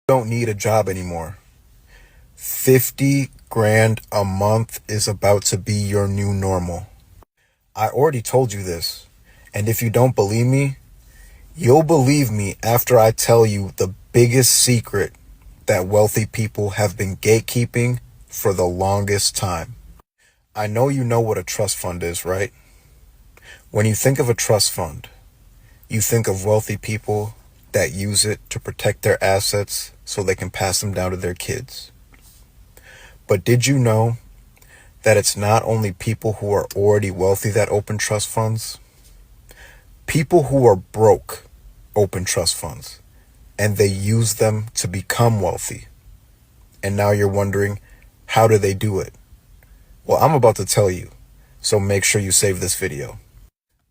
Don't need a job anymore. 50 grand a month is about to be your new normal. I already told you this, and if you don't believe me, you'll believe me after I tell you the biggest secret that wealthy people have been gatekeeping for the longest time. I know you know what a trust fund is, right? When you think of a trust fund, you think of wealthy people that use it to protect their assets so they can pass them down to their kids. But did you know that it's not only people who are already wealthy that open trust funds? People who are broke open trust funds, and they use them to become wealthy. And now you're wondering, how do they do it? Well, I'm about to tell you, so make sure you save this video.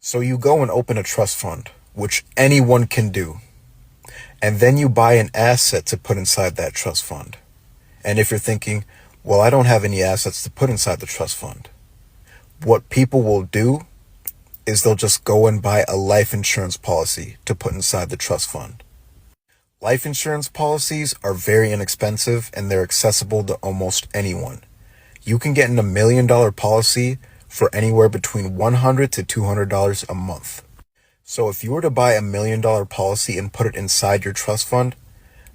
So you go and open a trust fund, which anyone can do. And then you buy an asset to put inside that trust fund. And if you're thinking, well, I don't have any assets to put inside the trust fund, what people will do is they'll just go and buy a life insurance policy to put inside the trust fund. Life insurance policies are very inexpensive and they're accessible to almost anyone. You can get in $1 million policy for anywhere between $100 to $200 a month. So if you were to buy $1 million policy and put it inside your trust fund,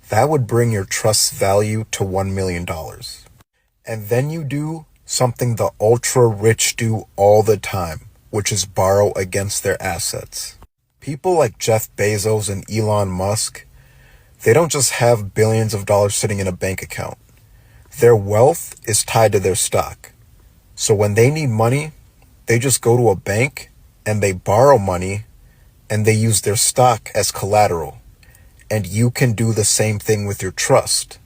that would bring your trust's value to $1 million. And then you do something the ultra rich do all the time, which is borrow against their assets. People like Jeff Bezos and Elon Musk, they don't just have billions of dollars sitting in a bank account. Their wealth is tied to their stock. So when they need money, they just go to a bank and they borrow money and they use their stock as collateral. And you can do the same thing with your trust.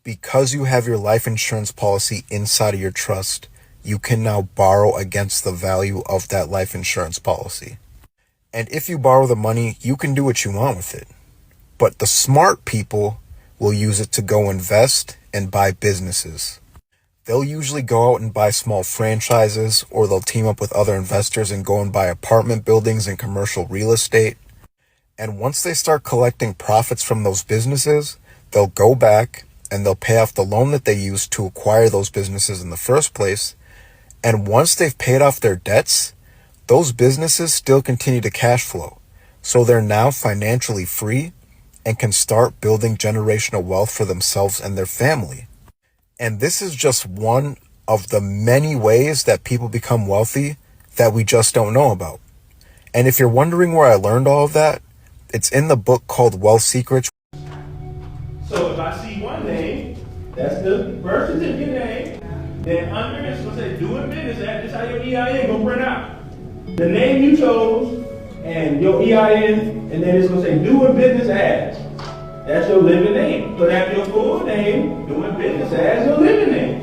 Because you have your life insurance policy inside of your trust, you can now borrow against the value of that life insurance policy. And if you borrow the money, you can do what you want with it. But the smart people will use it to go invest and buy businesses. They'll usually go out and buy small franchises, or they'll team up with other investors and go and buy apartment buildings and commercial real estate. And once they start collecting profits from those businesses, they'll go back and they'll pay off the loan that they used to acquire those businesses in the first place. And once they've paid off their debts, those businesses still continue to cash flow. So they're now financially free and can start building generational wealth for themselves and their family. And this is just one of the many ways that people become wealthy that we just don't know about. And if you're wondering where I learned all of that, it's in the book called Wealth Secrets. So if I see one name, that's the birth certificate name, then under it's going to say doing business at, this how your EIN going to print out. The name you chose and your EIN, and then it's going to say doing business as. That's your living name. So that's your full name, doing business as your living name.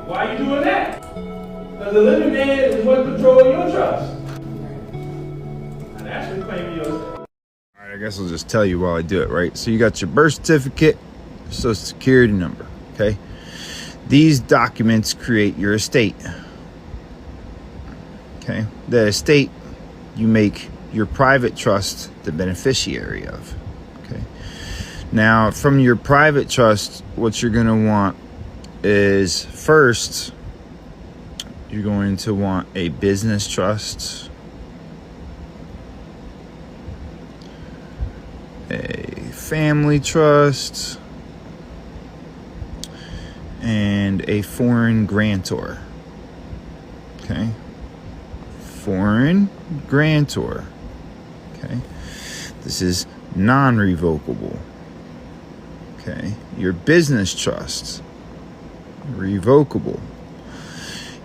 Why are you doing that? Because the living name is what controls your trust. And that's reclaiming yourself. Alright, I guess I'll just tell you while I do it, right? So you got your birth certificate, social security number, okay? These documents create your estate. Okay? The estate you make your private trust the beneficiary of. Okay. Now, from your private trust, what you're going to want is first, you're going to want a business trust, a family trust, and a foreign grantor. Okay. Foreign grantor. Okay. This is non-revocable. Okay. Your business trust, revocable.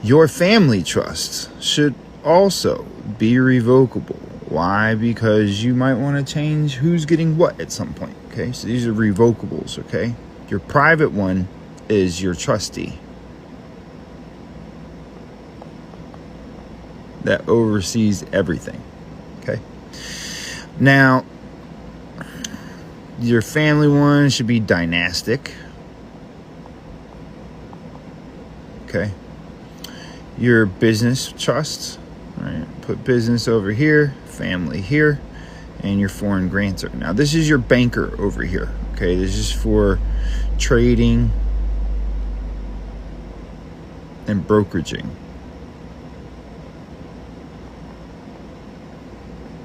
Your family trust should also be revocable. Why? Because you might want to change who's getting what at some point. Okay. So these are revocables. Okay. Your private one is your trustee that oversees everything. Okay. Now, your family one should be dynastic. Okay. Your business trust, right? Put business over here, family here, and your foreign grantor. Now, this is your banker over here. Okay. Okay, this is for trading and brokeraging.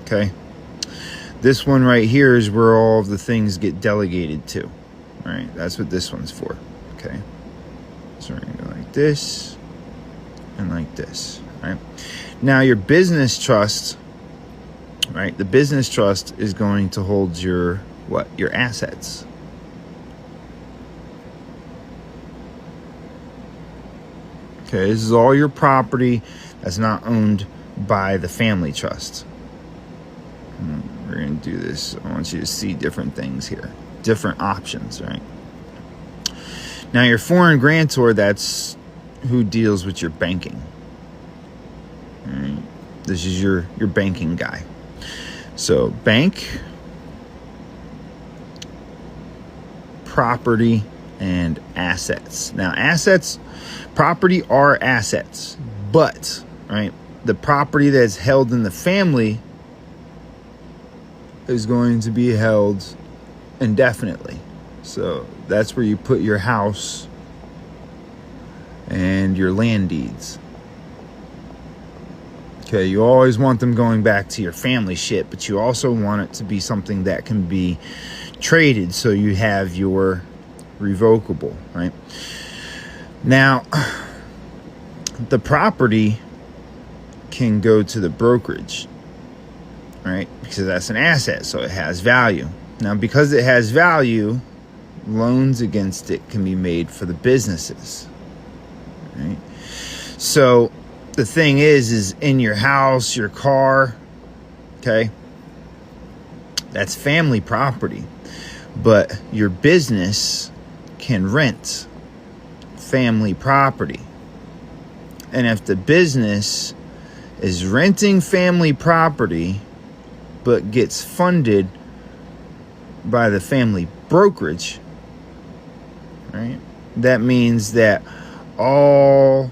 Okay, this one right here is where all of the things get delegated to. All right, that's what this one's for. Okay, so we're gonna go like this and like this. All right, now your business trust, right? The business trust is going to hold your what? Your assets. Okay, this is all your property that's not owned by the family trust. We're going to do this. I want you to see different things here. Different options, right? Now, your foreign grantor, that's who deals with your banking. All right? This is your banking guy. So, bank, property, and assets. Now, property are assets, but, right, the property that's held in the family is going to be held indefinitely. So that's where you put your house and your land deeds. Okay, you always want them going back to your family shit, but you also want it to be something that can be traded, so you have your revocable, right? Now, the property can go to the brokerage, right? Because that's an asset, so it has value. Now, because it has value, loans against it can be made for the businesses, right? So the thing is in your house, your car, okay, that's family property, but your business can rent family property. And if the business is renting family property but gets funded by the family brokerage, right? That means that all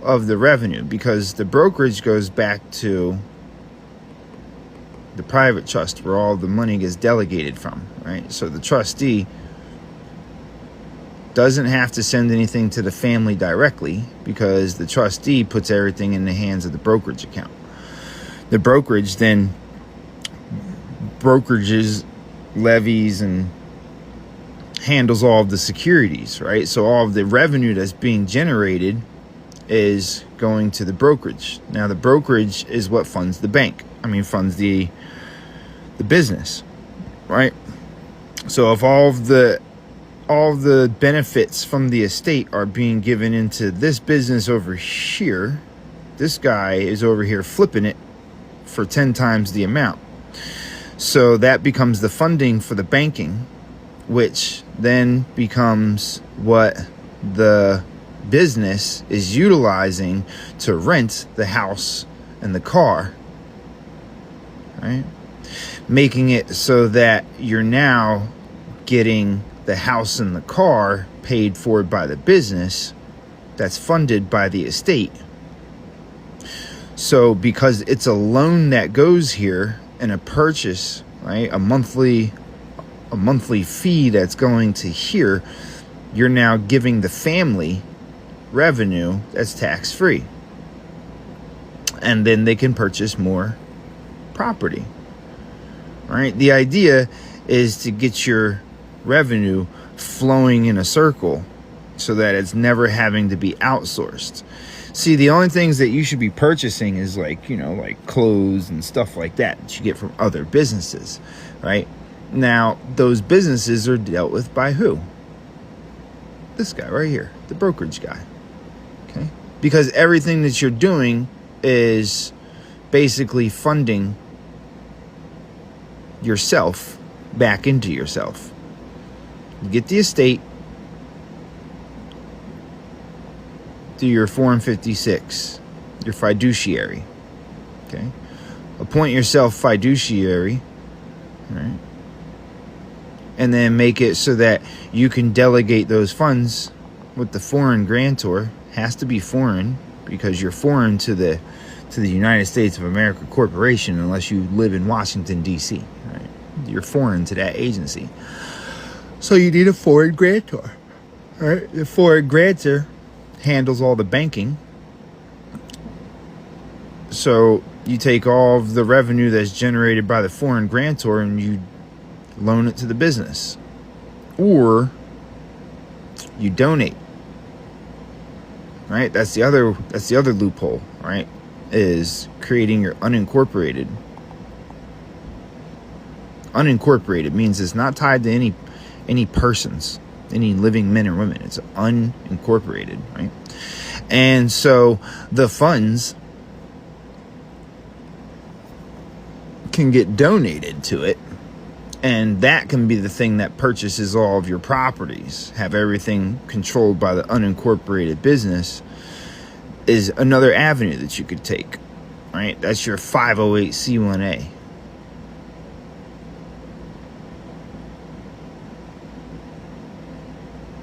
of the revenue, because the brokerage goes back to the private trust where all the money gets delegated from, right? So the trustee doesn't have to send anything to the family directly, because the trustee puts everything in the hands of the brokerage account. The brokerage then brokerages, levies, and handles all of the securities, right? So all of the revenue that's being generated is going to the brokerage. Now, the brokerage is what funds the bank. Funds the business, right? So if all of the benefits from the estate are being given into this business over here, this guy is over here flipping it for 10 times the amount. So that becomes the funding for the banking, which then becomes what the business is utilizing to rent the house and the car, right? Making it so that you're now getting the house and the car paid for by the business that's funded by the estate. So because it's a loan that goes here and a purchase, right, a monthly fee that's going to here, you're now giving the family revenue that's tax-free. And then they can purchase more property, right? The idea is to get your revenue flowing in a circle so that it's never having to be outsourced. See, the only things that you should be purchasing is like clothes and stuff like that you get from other businesses, right? Now, those businesses are dealt with by who? This guy right here, the brokerage guy, okay? Because everything that you're doing is basically funding yourself back into yourself. You get the estate, do your Form 56, your fiduciary, okay? Appoint yourself fiduciary, right? And then make it so that you can delegate those funds with the foreign grantor. Has to be foreign, because you're foreign to the United States of America Corporation unless you live in Washington, D.C., right? You're foreign to that agency. So you need a foreign grantor. All right? The foreign grantor handles all the banking. So you take all of the revenue that's generated by the foreign grantor and you loan it to the business. Or you donate. Right? That's the other loophole, right? Is creating your unincorporated. Unincorporated means it's not tied to any persons, any living men or women. It's unincorporated, right? And so the funds can get donated to it, and that can be the thing that purchases all of your properties. Have everything controlled by the unincorporated business is another avenue that you could take, right? That's your 508c1a.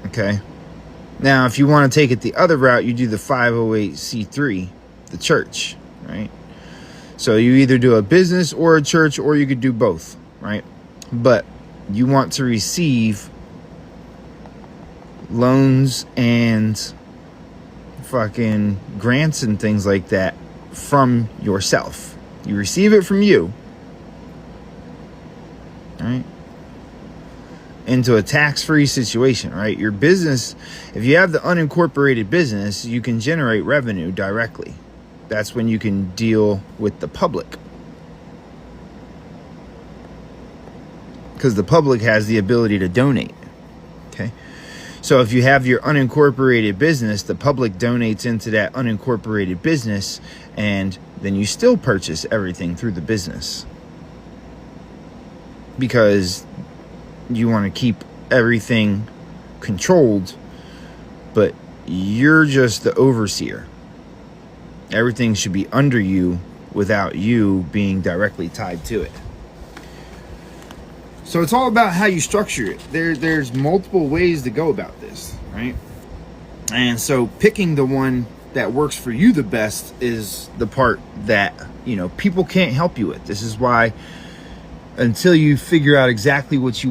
Okay. Now, if you want to take it the other route, you do the 508c3, the church, right? So you either do a business or a church, or you could do both, right? But you want to receive loans and fucking grants and things like that from yourself. You receive it from you, right? Into a tax-free situation, right? Your business, if you have the unincorporated business, you can generate revenue directly. That's when you can deal with the public. Because the public has the ability to donate. Okay? So if you have your unincorporated business, the public donates into that unincorporated business, and then you still purchase everything through the business. Because you want to keep everything controlled, but you're just the overseer. Everything should be under you without you being directly tied to it. So it's all about how you structure it. There's multiple ways to go about this, right? And so picking the one that works for you the best is the part that, people can't help you with. This is why until you figure out exactly what you